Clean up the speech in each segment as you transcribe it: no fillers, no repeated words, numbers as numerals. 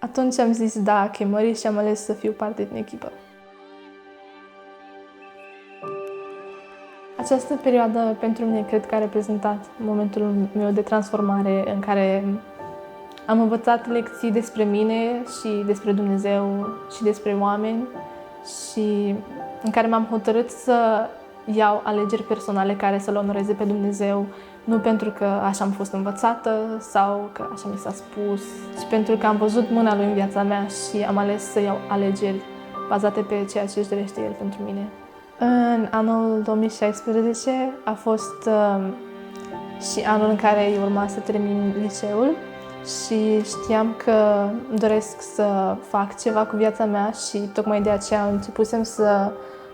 Atunci am zis da chemării și am ales să fiu parte din echipă. Această perioadă pentru mine cred că a reprezentat momentul meu de transformare în care am învățat lecții despre mine și despre Dumnezeu și despre oameni și în care m-am hotărât să iau alegeri personale care să-L onoreze pe Dumnezeu, nu pentru că așa am fost învățată sau că așa mi s-a spus, ci pentru că am văzut mâna Lui în viața mea și am ales să iau alegeri bazate pe ceea ce își dorește El pentru mine. În anul 2016 a fost și anul în care eu urma să termin liceul și știam că îmi doresc să fac ceva cu viața mea și tocmai de aceea începusem să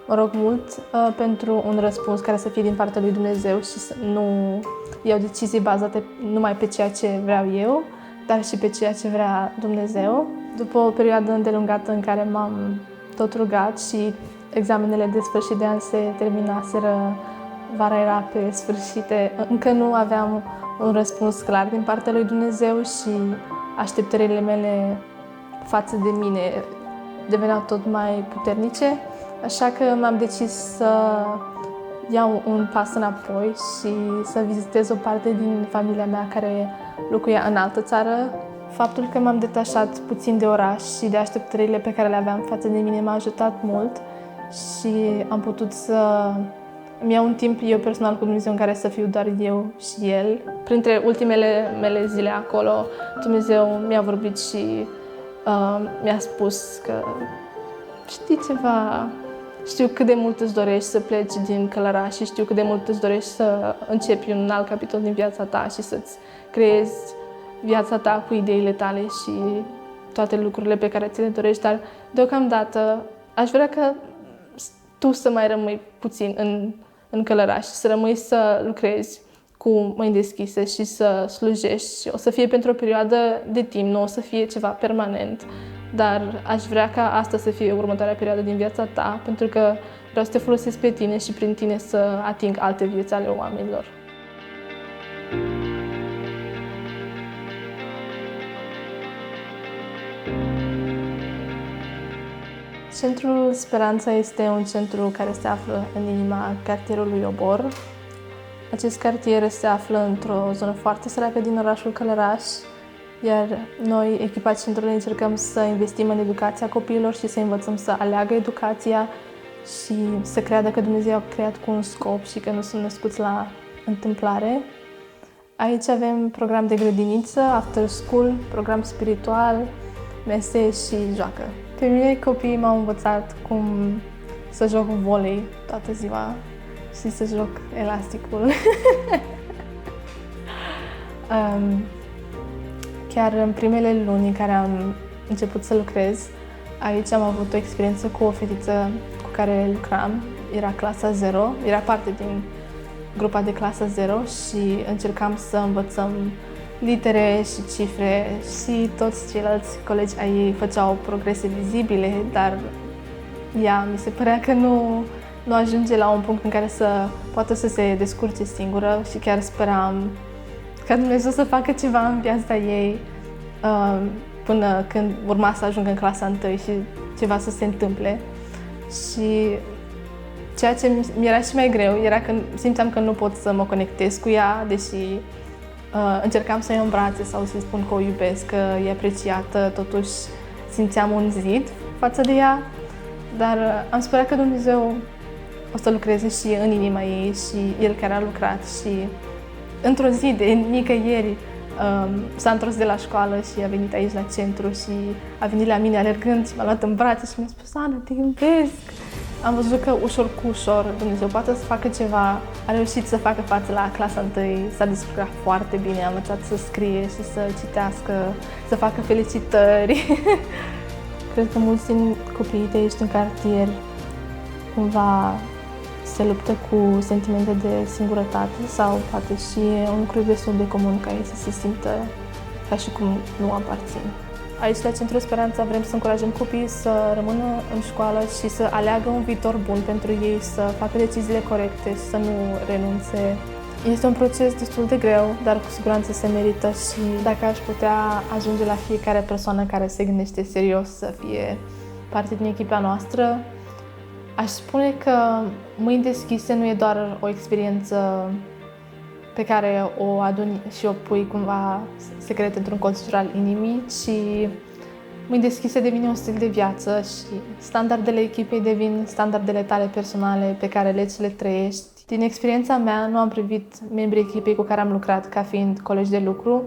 mă rog mult pentru un răspuns care să fie din partea lui Dumnezeu și să nu iau decizii bazate numai pe ceea ce vreau eu, dar și pe ceea ce vrea Dumnezeu. După o perioadă îndelungată în care m-am tot rugat și examenele de sfârșit de an se terminaseră, vara era pe sfârșite, încă nu aveam un răspuns clar din partea lui Dumnezeu și așteptările mele față de mine deveneau tot mai puternice, așa că m-am decis să iau un pas înapoi și să vizitez o parte din familia mea care locuia în altă țară. Faptul că m-am detașat puțin de oraș și de așteptările pe care le aveam față de mine m-a ajutat mult și am putut să îmi iau un timp eu personal cu Dumnezeu în care să fiu doar eu și El. Printre ultimele mele zile acolo, Dumnezeu mi-a vorbit și mi-a spus că știi ceva, știu cât de mult îți dorești să pleci din Călăraș și știu cât de mult îți dorești să începi un alt capitol din viața ta și să-ți creezi viața ta cu ideile tale și toate lucrurile pe care ți le dorești, dar deocamdată aș vrea ca tu să mai rămâi puțin în Călăraș și să rămâi să lucrezi cu mâini deschise și să slujești. O să fie pentru o perioadă de timp, nu o să fie ceva permanent, dar aș vrea ca asta să fie următoarea perioadă din viața ta, pentru că vreau să te folosesc pe tine și prin tine să ating alte vieți ale oamenilor. Centrul Speranța este un centru care se află în inima cartierului Obor. Acest cartier se află într-o zonă foarte săracă din orașul Călăraș, iar noi, echipa centrului, încercăm să investim în educația copiilor și să învățăm să aleagă educația și să creadă că Dumnezeu a creat cu un scop și că nu sunt născuți la întâmplare. Aici avem program de grădiniță, after school, program spiritual, mese și joacă. Pe mine copiii m-au învățat cum să joc volei toată ziua și să joc elasticul. Chiar în primele luni în care am început să lucrez, aici am avut o experiență cu o fetiță cu care lucram. Era clasa 0, era parte din grupa de clasa 0 și încercam să învățăm litere și cifre și toți ceilalți colegi ai ei făceau progrese vizibile, dar ea mi se părea că nu ajunge la un punct în care să poată să se descurce singură și chiar speram ca Dumnezeu să facă ceva în viața ei până când urma să ajungă în clasa 1 și ceva să se întâmple. Și ceea ce mi era și mai greu era că simțeam că nu pot să mă conectez cu ea, deși încercam să o iau în brațe sau să-i spun că o iubesc, că e apreciată, totuși simțeam un zid față de ea, dar am sperat că Dumnezeu o să lucreze și în inima ei și El care a lucrat și într-o zi de nicăieri s-a întors de la școală și a venit aici la centru și a venit la mine alergând și m-a luat în brațe și mi-a spus: Ana, te iubesc! Am văzut că ușor cu ușor Dumnezeu poate să facă ceva. A reușit să facă față la clasa 1, s-a descurcat foarte bine, a învățat să scrie și să citească, să facă felicitări. Cred că mulți din copiii de aici din cartier cumva se luptă cu sentimente de singurătate sau poate și un lucru destul de comun ca ei să se simtă ca și cum nu aparțin. Aici, la Centrul Speranța, vrem să încurajăm copiii să rămână în școală și să aleagă un viitor bun pentru ei, să facă deciziile corecte, să nu renunțe Este un proces destul de greu, dar cu siguranță se merită și dacă aș putea ajunge la fiecare persoană care se gândește serios să fie parte din echipa noastră, aș spune că Mâini Deschise nu e doar o experiență pe care o aduni și o pui cumva secret într-un colț al inimii, ci Mâini Deschise devine un stil de viață și standardele echipei devin standardele tale personale pe care le trăiești. Din experiența mea, nu am privit membrii echipei cu care am lucrat ca fiind colegi de lucru,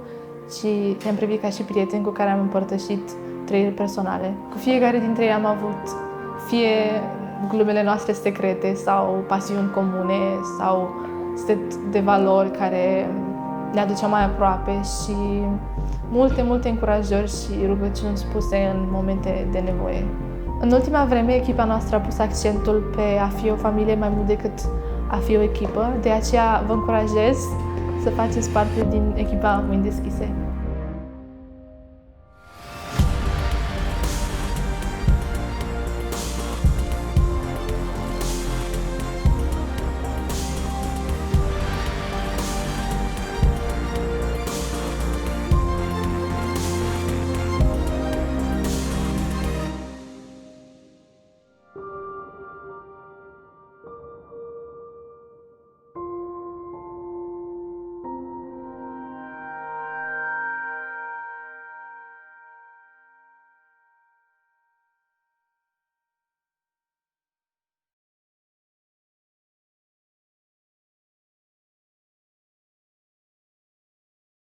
ci i-am privit ca și prieteni cu care am împărtășit trăiri personale. Cu fiecare dintre ei am avut fie glumele noastre secrete sau pasiuni comune sau set de valori care ne aduceau mai aproape și multe încurajări și rugăciuni spuse în momente de nevoie. În ultima vreme, echipa noastră a pus accentul pe a fi o familie mai mult decât a fi o echipă, de aceea vă încurajez să faceți parte din echipa Mâini Deschise.